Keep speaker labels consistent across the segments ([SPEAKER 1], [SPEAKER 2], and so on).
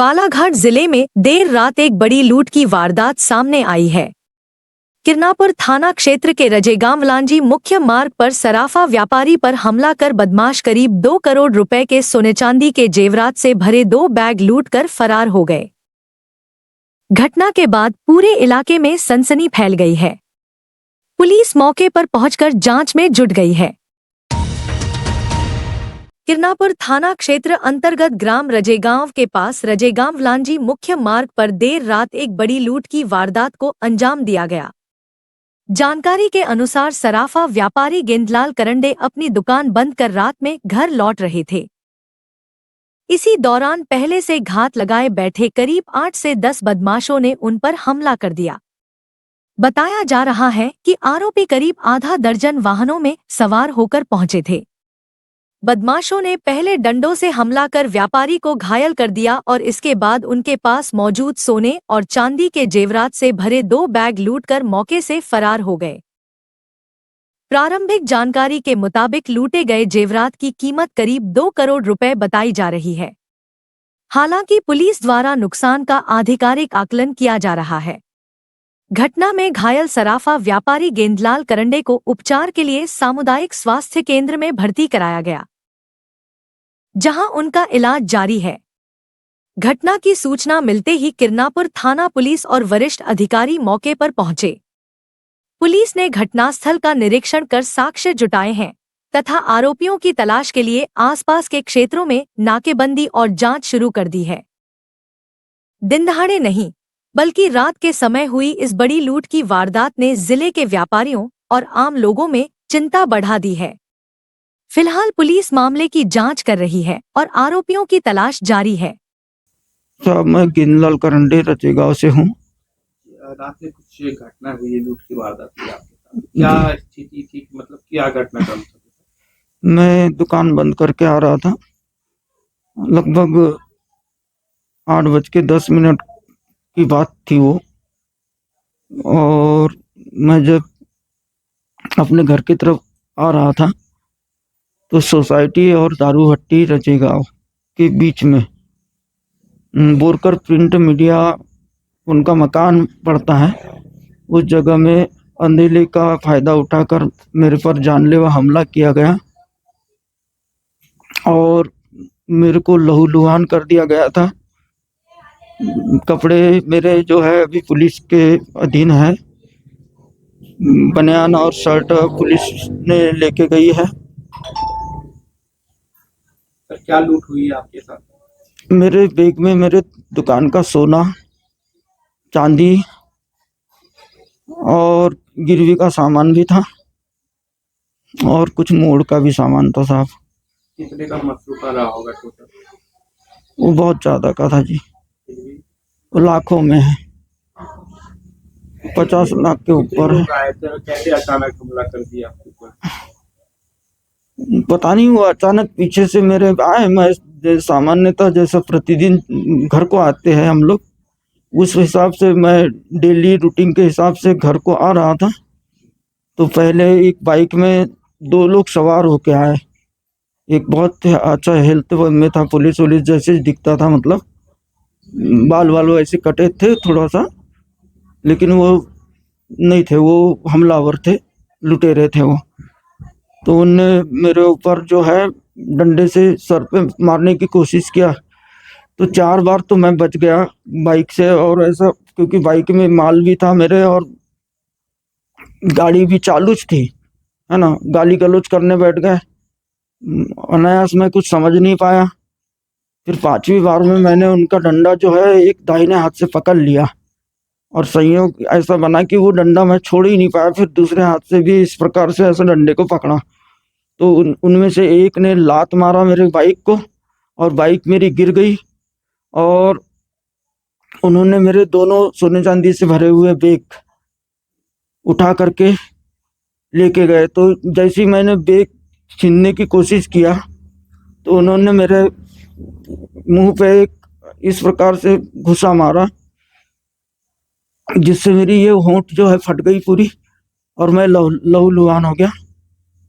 [SPEAKER 1] बालाघाट जिले में देर रात एक बड़ी लूट की वारदात सामने आई है। किरनापुर थाना क्षेत्र के रजेगांव लांजी मुख्य मार्ग पर सराफा व्यापारी पर हमला कर बदमाश करीब 2 करोड़ रुपए के सोने चांदी के जेवरात से भरे 2 बैग लूटकर फरार हो गए। घटना के बाद पूरे इलाके में सनसनी फैल गई है। पुलिस मौके पर पहुंचकर जांच में जुट गई है। किरनापुर थाना क्षेत्र अंतर्गत ग्राम रजेगांव के पास रजेगांव लांजी मुख्य मार्ग पर देर रात एक बड़ी लूट की वारदात को अंजाम दिया गया। जानकारी के अनुसार सराफा व्यापारी गेंदलाल करंडे अपनी दुकान बंद कर रात में घर लौट रहे थे। इसी दौरान पहले से घात लगाए बैठे करीब 8 से 10 बदमाशों ने उन पर हमला कर दिया। बताया जा रहा है कि आरोपी करीब आधा दर्जन वाहनों में सवार होकर पहुंचे थे। बदमाशों ने पहले डंडों से हमला कर व्यापारी को घायल कर दिया और इसके बाद उनके पास मौजूद सोने और चांदी के जेवरात से भरे 2 बैग लूटकर मौके से फरार हो गए। प्रारंभिक जानकारी के मुताबिक लूटे गए जेवरात की कीमत करीब 2 करोड़ रुपए बताई जा रही है। हालांकि पुलिस द्वारा नुकसान का आधिकारिक आकलन किया जा रहा है। घटना में घायल सराफा व्यापारी गेंदलाल करंडे को उपचार के लिए सामुदायिक स्वास्थ्य केंद्र में भर्ती कराया गया, जहां उनका इलाज जारी है। घटना की सूचना मिलते ही किरनापुर थाना पुलिस और वरिष्ठ अधिकारी मौके पर पहुंचे। पुलिस ने घटनास्थल का निरीक्षण कर साक्ष्य जुटाए हैं तथा आरोपियों की तलाश के लिए आसपास के क्षेत्रों में नाकेबंदी और जांच शुरू कर दी है। दिनदहाड़े नहीं बल्कि रात के समय हुई इस बड़ी लूट की वारदात ने जिले के व्यापारियों और आम लोगों में चिंता बढ़ा दी है। फिलहाल पुलिस मामले की जांच कर रही है और आरोपियों की तलाश जारी है।
[SPEAKER 2] साहब, मैं गेंदलाल करंडे रजेगांव से हूँ।
[SPEAKER 3] रात में कुछ घटना हुई, लूट की वारदात हुई आपके साथ, क्या स्थिति थी, मतलब क्या घटनाक्रम था?
[SPEAKER 2] मैं दुकान बंद करके आ रहा था। लगभग 8:10 की बात थी वो, और मैं जब अपने घर की तरफ आ रहा था तो सोसाइटी और दारू हट्टी रजेगांव के बीच में बोरकर प्रिंट मीडिया उनका मकान पड़ता है। उस जगह में अंधेरे का फायदा उठाकर मेरे पर जानलेवा हमला किया गया और मेरे को लहूलुहान कर दिया गया था। कपड़े मेरे जो है अभी पुलिस के अधीन है। बनियान और शर्ट पुलिस ने लेके गई है।
[SPEAKER 3] सर, क्या लूट हुई है आपके साथ?
[SPEAKER 2] मेरे बैग में मेरे दुकान का सोना, चांदी और गिरवी का सामान भी था और कुछ मोड़ का भी सामान था साहब।
[SPEAKER 3] कितने का मसरूफा रहा होगा टोटल?
[SPEAKER 2] वो बहुत ज्यादा का था जी, वो लाखों में है, 50 लाख के ऊपर है।
[SPEAKER 3] कैसे अचानक हमला कर दिया आपके ऊपर?
[SPEAKER 2] पता नहीं, वो अचानक पीछे से मेरे आए। मैं सामान्यतः जैसा प्रतिदिन घर को आते हैं हम लोग, उस हिसाब से मैं डेली रूटीन के हिसाब से घर को आ रहा था। तो पहले एक बाइक में 2 लोग सवार होके आए। एक बहुत अच्छा हेल्थ में था, पुलिस वुलिस जैसे दिखता था, मतलब बाल वाल ऐसे कटे थे थोड़ा सा, लेकिन वो नहीं थे, वो हमलावर थे, लुटेरे थे वो। तो उनने मेरे ऊपर जो है डंडे से सर पे मारने की कोशिश किया। तो 4 बार तो मैं बच गया बाइक से, और ऐसा क्योंकि बाइक में माल भी था मेरे और गाड़ी भी चालू थी, है ना। गाली गलौज करने बैठ गए। अनायास में कुछ समझ नहीं पाया। फिर 5वीं बार में मैंने उनका डंडा जो है एक दाहिने हाथ से पकड़ लिया और संयोग ऐसा बना कि वो डंडा मैं छोड़ ही नहीं पाया। फिर दूसरे हाथ से भी इस प्रकार से ऐसे डंडे को पकड़ा तो उनमें से एक ने लात मारा मेरे बाइक को और बाइक मेरी गिर गई और उन्होंने मेरे दोनों सोने चांदी से भरे हुए बैग उठा करके लेके गए। तो जैसे ही मैंने बैग छीनने की कोशिश किया तो उन्होंने मेरे मुंह पे इस प्रकार से घुसा मारा, जिससे मेरी ये होंठ जो है फट गई पूरी और मैं लहूलुहान हो गया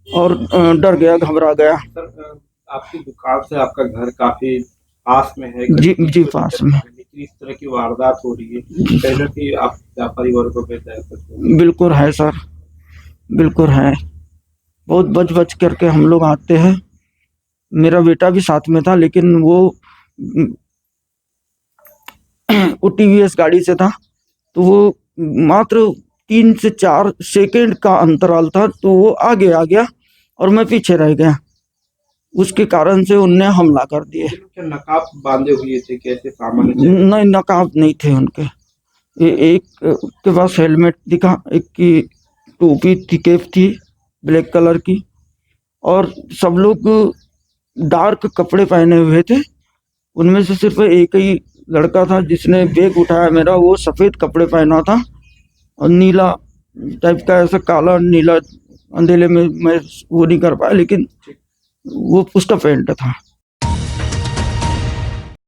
[SPEAKER 2] और डर गया, घबरा गया।
[SPEAKER 3] सर, आपकी दुकान से आपका घर काफी पास में है?
[SPEAKER 2] जी जी, पास में।
[SPEAKER 3] लेकिन इस तरह की वारदात हो रही है, कहीं ना कहीं आप व्यापारी वर्गों पे दहशत हो।
[SPEAKER 2] बिल्कुल है सर, बिल्कुल है। बहुत बच बच करके हम लोग आते हैं। मेरा बेटा भी साथ में था, लेकिन वो टीवीएस गाड़ी से था, तो वो मात्र 3 से 4 सेकंड का अंतराल था, तो वो आगे आ गया और मैं पीछे रह गया। उसके कारण से उनने हमला कर दिए।
[SPEAKER 3] क्या नकाब बांधे हुए थे, कैसे सामान्य थे?
[SPEAKER 2] नहीं, नकाब नहीं थे उनके। एक के पास हेलमेट दिखा, एक की टोपी थी, कैप थी ब्लैक कलर की, और सब लोग डार्क कपड़े पहने हुए थे। उनमें से सिर्फ एक ही लड़का था जिसने बैग उठाया मेरा, वो सफ़ेद कपड़े पहना था और नीला टाइप का, ऐसा काला नीला, अंधेले में मैं वो नहीं कर पाया, लेकिन वो उसका पैंट था।